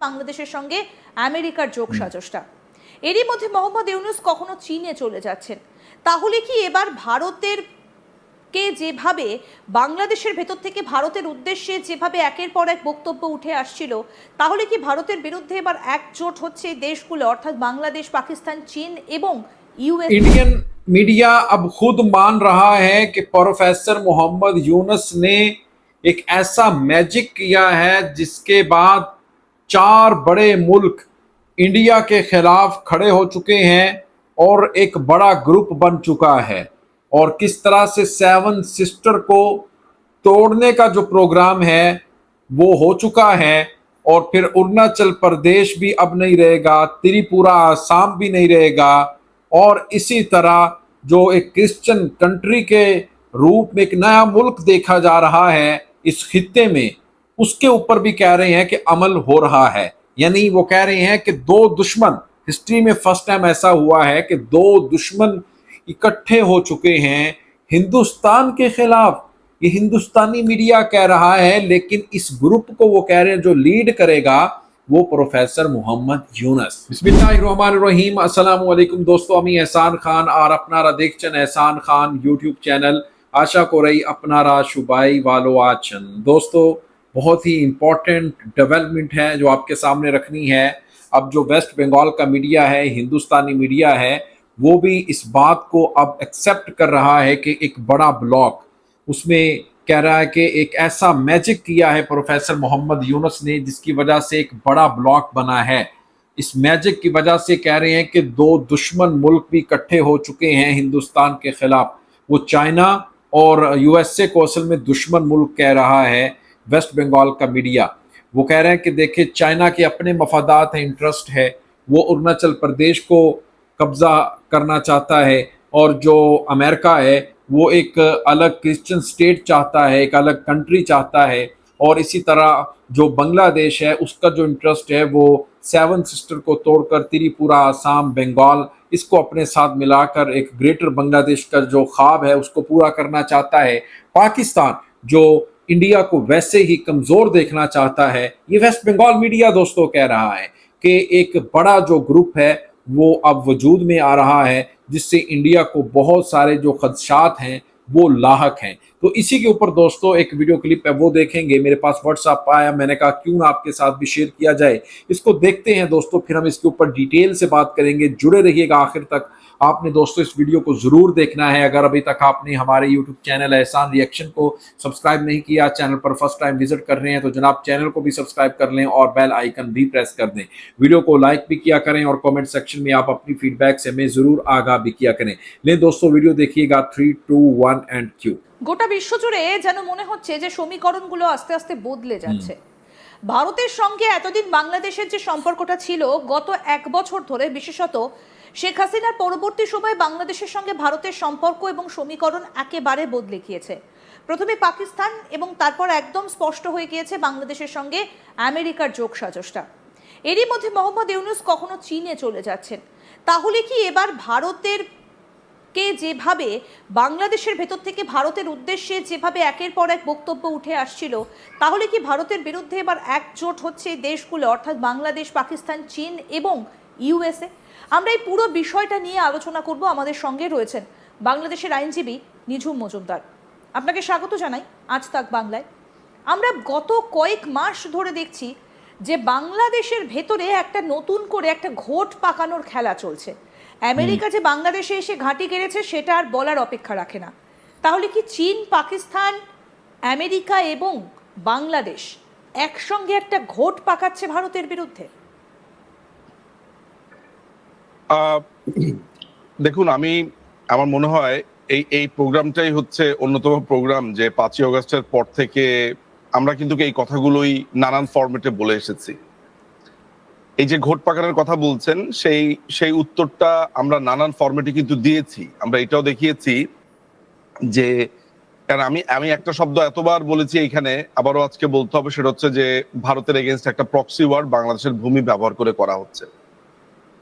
বাংলাদেশের সঙ্গে আমেরিকার যোগসাজশটা। এরই মধ্যে মোহাম্মদ ইউনূস কখনো চীনে চলে যাচ্ছেন। তাহলে কি এবার ভারতের কে যেভাবে বাংলাদেশের ভেতর থেকে ভারতের উদ্দেশ্যে যেভাবে একের পর এক বক্তব্য উঠে আসছিল, তাহলে কি ভারতের বিরুদ্ধে এবার একজোট হচ্ছে দেশগুলো, অর্থাৎ বাংলাদেশ, পাকিস্তান, চীন এবং यूएस? इंडियन मीडिया अब खुद मान रहा है कि प्रोफेसर मोहम्मद यूनुस ने एक ऐसा मैजिक किया है जिसके बाद 4 बड़े मुल्क इंडिया के खिलाफ खड़े हो चुके हैं और एक बड़ा ग्रुप बन चुका है। और किस तरह से 7 सिस्टर को तोड़ने का जो प्रोग्राम है वो हो चुका है। और फिर अरुणाचल प्रदेश भी अब नहीं रहेगा, त्रिपुरा, आसाम भी नहीं रहेगा। और इसी तरह जो एक क्रिश्चियन कंट्री के रूप में एक नया मुल्क देखा जा रहा है इस खित्ते में, उसके ऊपर भी कह रहे हैं कि अमल हो रहा है। यानी वो कह रहे हैं कि 2 दुश्मन, हिस्ट्री में फर्स्ट टाइम ऐसा हुआ है कि 2 दुश्मन इकट्ठे हो चुके हैं हिंदुस्तान के खिलाफ। ये हिंदुस्तानी मीडिया कह रहा है, लेकिन इस ग्रुप को वो कह रहे हैं जो लीड करेगा वो प्रोफेसर मोहम्मद यूनुस। बिस्मिल्लाहिर्रहमानिर्रहीम, अस्सलाम वालेकुम दोस्तों, আমি এহসান খান আর আপনারা দেখছেন এহসান খান यूट्यूब चैनल। आशा করি আপনারা সবাই ভালো আছেন। दोस्तों, बहुत ही इम्पोर्टेंट डेवलपमेंट है जो आपके सामने रखनी है। अब जो वेस्ट बंगाल का मीडिया है, हिंदुस्तानी मीडिया है, वो भी इस बात को अब एक्सेप्ट कर रहा है कि एक बड़ा ब्लॉक, उसमें कह रहा है कि एक ऐसा मैजिक किया है प्रोफेसर मोहम्मद यूनुस ने जिसकी वजह से एक बड़ा ब्लॉक बना है। इस मैजिक की वजह से कह रहे हैं कि 2 दुश्मन मुल्क भी इकट्ठे हो चुके हैं हिंदुस्तान के खिलाफ। वो चाइना और यूएसए को असल में दुश्मन मुल्क कह रहा है वेस्ट बंगाल का मीडिया। वो कह रहे हैं कि देखिए, चाइना के अपने मफादात हैं, इंटरेस्ट है, वो अरुणाचल प्रदेश को कब्जा करना चाहता है। और जो अमेरिका है वो एक अलग क्रिश्चियन स्टेट चाहता है, एक अलग कंट्री चाहता है। और इसी तरह जो बांग्लादेश है उसका जो इंटरेस्ट है वो 7 सिस्टर को तोड़कर त्रिपुरा, आसाम, बंगाल, इसको अपने साथ मिलाकर एक ग्रेटर बांग्लादेश का जो ख्वाब है उसको पूरा करना चाहता है। पाकिस्तान जो इंडिया को वैसे ही कमज़ोर देखना चाहता है। ये वेस्ट बंगाल मीडिया दोस्तों कह रहा है कि एक बड़ा जो ग्रुप है वो अब वजूद में आ रहा है जिससे इंडिया को बहुत सारे जो खदशात हैं वो लाहक हैं। तो इसी के ऊपर दोस्तों एक वीडियो क्लिप है, वो देखेंगे। मेरे पास व्हाट्सएप आया, मैंने कहा क्यों ना आपके साथ भी शेयर किया जाए। इसको देखते हैं दोस्तों, फिर हम इसके ऊपर डिटेल से बात करेंगे। जुड़े रहिएगा आखिर तक। आपने दोस्तों इस वीडियो को जरूर देखना है। अगर अभी तक आपने हमारे यूट्यूब चैनल एहसान रिएक्शन को सब्सक्राइब नहीं किया, चैनल पर फर्स्ट टाइम विजिट कर रहे हैं, तो जनाब चैनल को भी सब्सक्राइब कर लें और बेल आइकन भी प्रेस कर दें। वीडियो को लाइक भी किया करें और कमेंट सेक्शन में आप अपनी फीडबैक से हमें जरूर आगाह भी किया करें। ले दोस्तों, वीडियो देखिएगा। 3, 2, 1 एंड क्यू। গোটা বিশ্ব জুড়ে যেন মনে হচ্ছে যে সমীকরণগুলো আস্তে আস্তে বদলে যাচ্ছে। ভারতের সঙ্গে এতদিন বাংলাদেশের যে সম্পর্কটা ছিল গত 1 বছর ধরে, বিশেষত শেখ হাসিনার পরবর্তী সময়ে বাংলাদেশের সঙ্গে ভারতের সম্পর্ক এবং সমীকরণ একেবারে বদলে গিয়েছে। প্রথমে পাকিস্তান এবং তারপর একদম স্পষ্ট হয়ে গিয়েছে বাংলাদেশের সঙ্গে আমেরিকার যোগসাজশটা। এরই মধ্যে মোহাম্মদ ইউনূস কখনো চীনে চলে যাচ্ছেন। তাহলে কি এবার ভারতের কে যেভাবে বাংলাদেশের ভেতর থেকে ভারতের উদ্দেশ্যে যেভাবে একের পর এক বক্তব্য উঠে আসছিল, তাহলে কি ভারতের বিরুদ্ধে এবার একজোট হচ্ছে দেশগুলো, অর্থাৎ বাংলাদেশ, পাকিস্তান, চীন এবং ইউএসএ? আমরা এই পুরো বিষয়টা নিয়ে আলোচনা করব। আমাদের সঙ্গে রয়েছেন বাংলাদেশের আইনজীবী নিঝুম মজুমদার। আপনাকে স্বাগত জানাই আজ তাক বাংলায়। আমরা গত কয়েক মাস ধরে দেখছি যে বাংলাদেশের ভেতরে একটা নতুন করে একটা ঘোট পাকানোর খেলা চলছে। আমেরিকা যে বাংলাদেশে এসে ঘাঁটি গেড়েছে সেটা আর বলার অপেক্ষা রাখে না। তাহলে কি চীন, পাকিস্তান, আমেরিকা এবং বাংলাদেশ একসঙ্গে একটা ঘোট পাকাচ্ছে ভারতের বিরুদ্ধে? দেখুন, আমার মনে হয় এই প্রোগ্রামটাই হচ্ছে অন্যতম প্রোগ্রাম যে 5ই আগস্টের পর থেকে আমরা কিন্তু এই কথাগুলোই নানান ফরম্যাটে বলে এসেছি। এই যে ঘোট পাকানোর কথা বলছেন সেই উত্তরটা আমরা নানান ফরম্যাটে কিন্তু দিয়েছি। আমরা এটাও দেখিয়েছি যে, কারণ আমি একটা শব্দ এতবার বলেছি এইখানে, আবারও আজকে বলতে হবে, সেটা হচ্ছে যে ভারতের এগেনস্ট একটা প্রক্সি ওয়ার বাংলাদেশের ভূমি ব্যবহার করে করা হচ্ছে।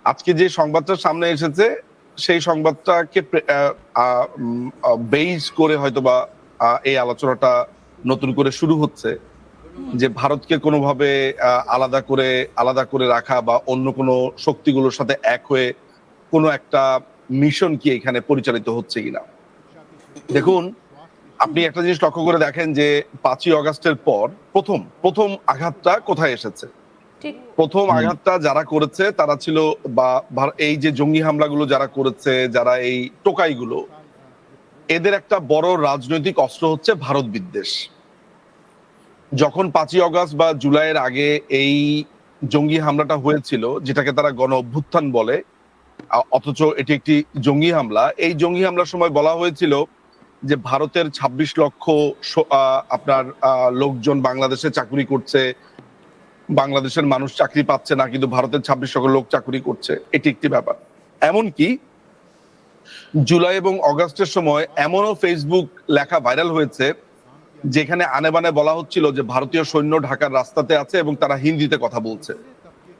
আজকে যে সংবাদটা সামনে এসেছে সেই সংবাদটাকে বেইজ করে হয়তোবা এই আলোচনাটা নতুন করে শুরু হচ্ছে। যে ভারতকে কোনোভাবে আলাদা করে রাখা বা অন্য কোনো শক্তিগুলোর সাথে এক হয়ে কোনো একটা মিশন কি এখানে পরিচালিত হচ্ছে কিনা। দেখুন, আপনি একটা জিনিস লক্ষ্য করে দেখেন যে 5ই অগাস্টের পর প্রথম আঘাতটা কোথায় এসেছে। ঠিক। প্রথম আঘাতটা যারা করেছে তারা ছিল এই যে জঙ্গি হামলাগুলো যারা করেছে, যারা এই টোকাইগুলো, এদের একটা বড় রাজনৈতিক অস্ত্র হচ্ছে ভারত বিদ্বেষ। যখন 5ই অগাস্ট বা জুলাইয়ের আগে এই জঙ্গি হামলাটা হয়েছিল, যেটাকে তারা গণ অভ্যুত্থান বলে, অথচ এটি একটি জঙ্গি হামলা। এই জঙ্গি হামলার সময় বলা হয়েছিল যে ভারতের 26 লক্ষ আপনার লোকজন বাংলাদেশে চাকরি করছে, বাংলাদেশের মানুষ চাকরি পাচ্ছে না, কিন্তু ভারতের 26 লক্ষ লোক চাকরি করছে। এটি একটি ব্যাপার। এমনকি জুলাই এবং অগাস্টের সময় এমনও ফেসবুক লেখা ভাইরাল হয়েছে যেখানে আনে বানে বলা হচ্ছিল যে ভারতীয় সৈন্য ঢাকার রাস্তাতে আছে এবং তারা হিন্দিতে কথা বলছে।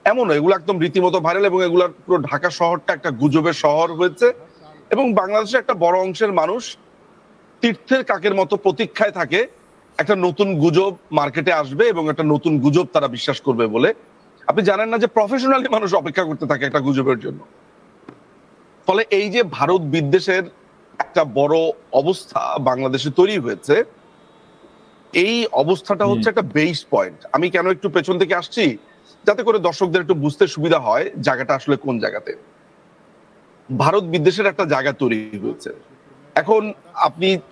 এমনও এগুলো একদম রীতিমতো ভাইরাল, এবং এগুলার পুরো ঢাকা শহরটা একটা গুজবের শহর হয়েছে। এবং বাংলাদেশের একটা বড় অংশের মানুষ তীর্থের কাকের মতো প্রতীক্ষায় থাকে একটা নতুন গুজব মার্কেটে আসবে এবং একটা নতুন গুজব তারা বিশ্বাস করবে বলে। আপনি জানেন না যে প্রফেশনালি মানুষ অপেক্ষা করতে থাকে একটা গুজবের জন্য। ফলে এই যে ভারত বিদ্বেষের একটা বড় অবস্থা বাংলাদেশে তৈরি হয়েছে, এই অবস্থাটা হচ্ছে একটা বেস পয়েন্ট। আমি কেন একটু পেছন থেকে আসছি, যাতে করে দর্শকদের একটু বুঝতে সুবিধা হয় জায়গাটা আসলে কোন জায়গাতে। ভারত বিদ্বেষের একটা জায়গা তৈরি হয়েছে। এখন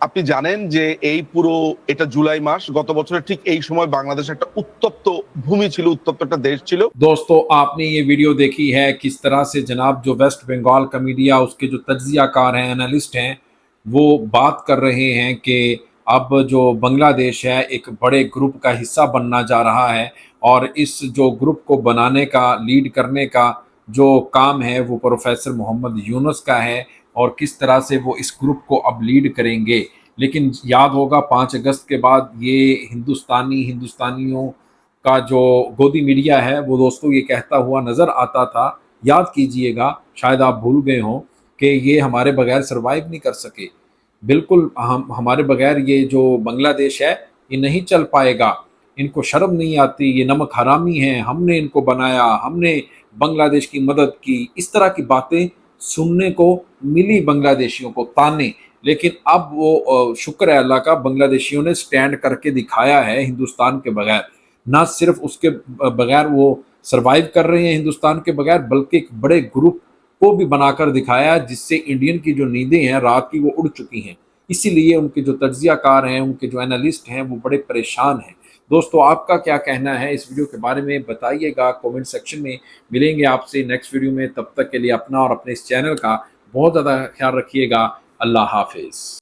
আপনি জানেন যে এই পুরো এটা জুলাই মাস, গত বছরের ঠিক এই সময় বাংলাদেশ একটা উত্তপ্ত ভূমি ছিল, উত্তপ্ত একটা দেশ ছিল। दोस्तों, आपने ये वीडियो देखी है किस तरह से जनाब जो वेस्ट बंगाल का मीडिया, उसके जो तज्जियाकार हैं, एनालिस्ट हैं, वो बात कर रहे हैं कि अब जो बांग्लादेश है एक बड़े ग्रुप का हिस्सा बनना जा रहा है और इस जो ग्रुप को बनाने का, लीड करने का जो काम है वो प्रोफेसर मोहम्मद यूनुस का है और किस तरह से वो इस ग्रुप को अब लीड करेंगे। लेकिन याद होगा 5 अगस्त के बाद ये हिंदुस्तानियों का जो गोदी मीडिया है वो दोस्तों ये कहता हुआ नज़र आता था, याद कीजिएगा, शायद आप भूल गए हों, कि ये हमारे बगैर सर्वाइव नहीं कर सके। बिल्कुल हमारे बगैर ये जो बांग्लादेश है ये नहीं चल पाएगा। इनको शर्म नहीं आती, ये नमक हरामी हैं, हमने इनको बनाया, हमने बांग्लादेश की मदद की। इस तरह की बातें सुनने को मिली बांग्लादेशियों को, ताने। लेकिन अब वो शुक्र है अल्लाह का, बांग्लादेशियों ने स्टैंड करके दिखाया है हिंदुस्तान के बगैर। ना सिर्फ उसके बगैर वो सरवाइव कर रहे हैं हिंदुस्तान के बगैर, बल्कि एक बड़े ग्रुप को भी बनाकर दिखाया, जिससे इंडियन की जो नींदें हैं रात की वो उड़ चुकी हैं। इसीलिए उनके जो तज्जियाकार हैं, उनके जो एनालिस्ट हैं, वो बड़े परेशान हैं। दोस्तों, आपका क्या कहना है इस वीडियो के बारे में बताइएगा कमेंट सेक्शन में। मिलेंगे आपसे नेक्स्ट वीडियो में, तब तक के लिए अपना और अपने इस चैनल का बहुत ज़्यादा ख्याल रखिएगा। अल्लाह हाफिज़।